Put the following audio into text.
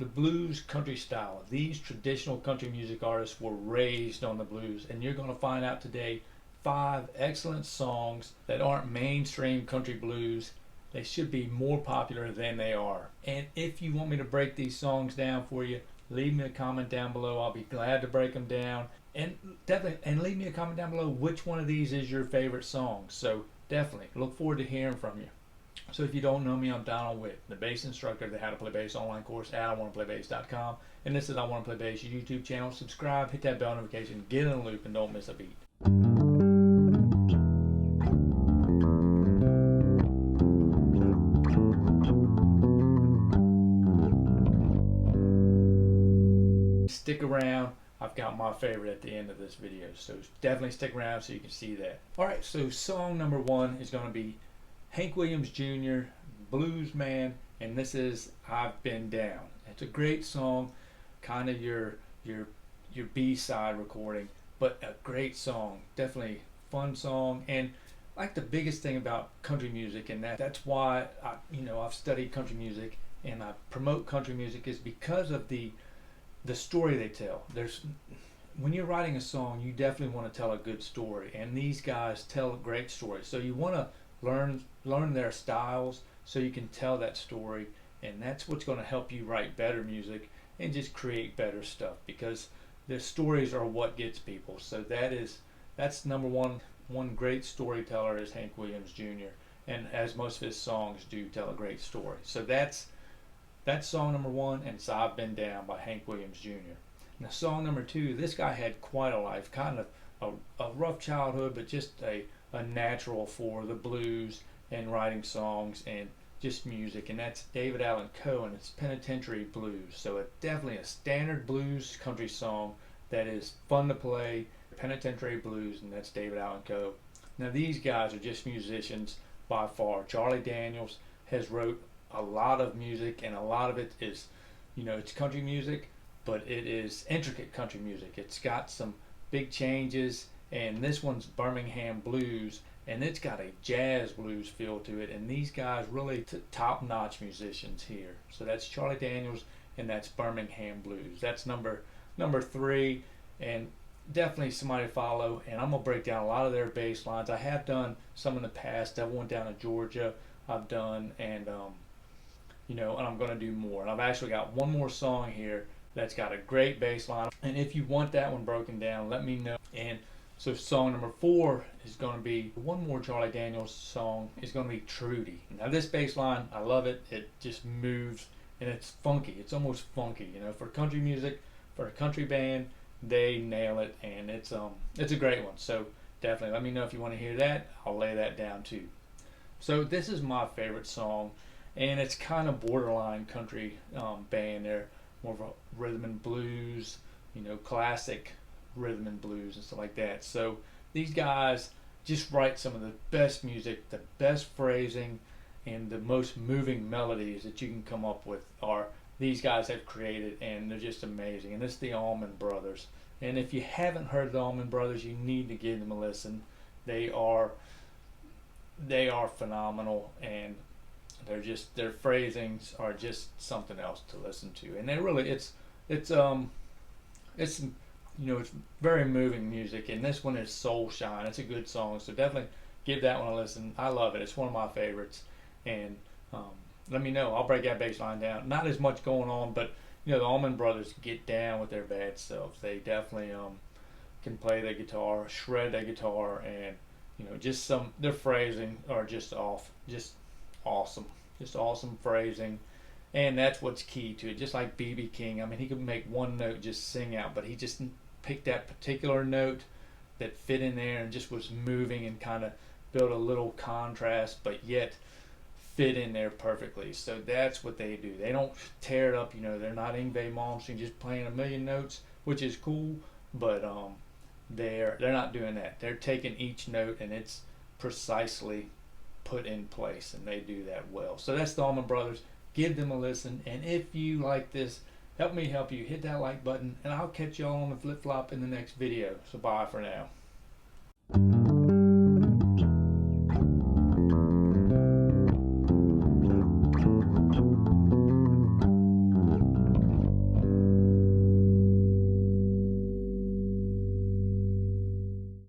The blues country style. These traditional country music artists were raised on the blues, and you're going to find out today 5 excellent songs that aren't mainstream country blues. They should be more popular than they are. And if you want me to break these songs down for you, leave me a comment down below. I'll be glad to break them down. And definitely, and leave me a comment down below which one of these is your favorite song. So definitely look forward to hearing from you. So if you don't know me, I'm Donald Witt, the bass instructor of the How to Play Bass online course at iwannnaPlayBass.com. And this is I Wanna Play Bass YouTube channel. Subscribe, hit that bell notification, get in the loop, and don't miss a beat. Stick around. I've got my favorite at the end of this video, so definitely stick around so you can see that. Alright, so song number 1 is going to be Hank Williams Jr., Blues Man, and this is I've Been Down. It's a great song, kind of your B-side recording, but a great song, definitely fun song. And like the biggest thing about country music, and that's why I've studied country music and I promote country music, is because of the story they tell. When you're writing a song, you definitely want to tell a good story, and these guys tell a great story. So you want to learn their styles so you can tell that story, and that's what's going to help you write better music and just create better stuff, because their stories are what gets people. So that's number one. One great storyteller is Hank Williams Jr., and as most of his songs do tell a great story. So that's song number 1, and it's I've Been Down by Hank Williams Jr. Now song number 2, this guy had quite a life, kind of a rough childhood, but just a natural for the blues and writing songs and just music, and that's David Allan Coe, and it's Penitentiary Blues. So it's definitely a standard blues country song that is fun to play, Penitentiary Blues, and that's David Allan Coe. Now these guys are just musicians by far. Charlie Daniels has wrote a lot of music, and a lot of it is, it's country music, but it is intricate country music. It's got some big changes, and this one's Birmingham Blues, and it's got a jazz blues feel to it, and these guys really top-notch musicians here. So that's Charlie Daniels, and that's Birmingham Blues. That's number 3, and definitely somebody to follow. And I'm gonna break down a lot of their bass lines. I have done some in the past. I went down to Georgia, I've done, and and I'm going to do more. And I've actually got one more song here that's got a great bass line. And if you want that one broken down, let me know. And so song number 4 is going to be one more Charlie Daniels song. Is going to be Trudy. Now this bass line, I love it. It just moves, and it's funky. It's almost funky. For country music, for a country band, they nail it, and it's a great one. So definitely let me know if you want to hear that. I'll lay that down too. So this is my favorite song, and it's kind of borderline country band. They're more of a rhythm and blues, classic rhythm and blues and stuff like that. So these guys just write some of the best music, the best phrasing, and the most moving melodies that you can come up with are these guys have created, and they're just amazing. And it's the Allman Brothers. And if you haven't heard the Allman Brothers, you need to give them a listen. They are phenomenal, and their phrasings are just something else to listen to. And they really, it's very moving music. And this one is Soul Shine. It's a good song, so definitely give that one a listen. I love it. It's one of my favorites. And let me know. I'll break that bass line down. Not as much going on, but the Allman Brothers get down with their bad selves. They definitely can play the guitar, shred their guitar, and just their phrasing are just awesome. Just awesome phrasing. And that's what's key to it. Just like B.B. King. I mean, he could make one note just sing out, but he just picked that particular note that fit in there and just was moving and kind of built a little contrast, but yet fit in there perfectly. So that's what they do. They don't tear it up. They're not Yngwie Malmsteen just playing a million notes, which is cool, but they're not doing that. They're taking each note, and it's precisely put in place, and they do that well. So that's the Allman Brothers. Give them a listen, and if you like this, help me help you. Hit that like button, and I'll catch y'all on the flip-flop in the next video. So bye for now.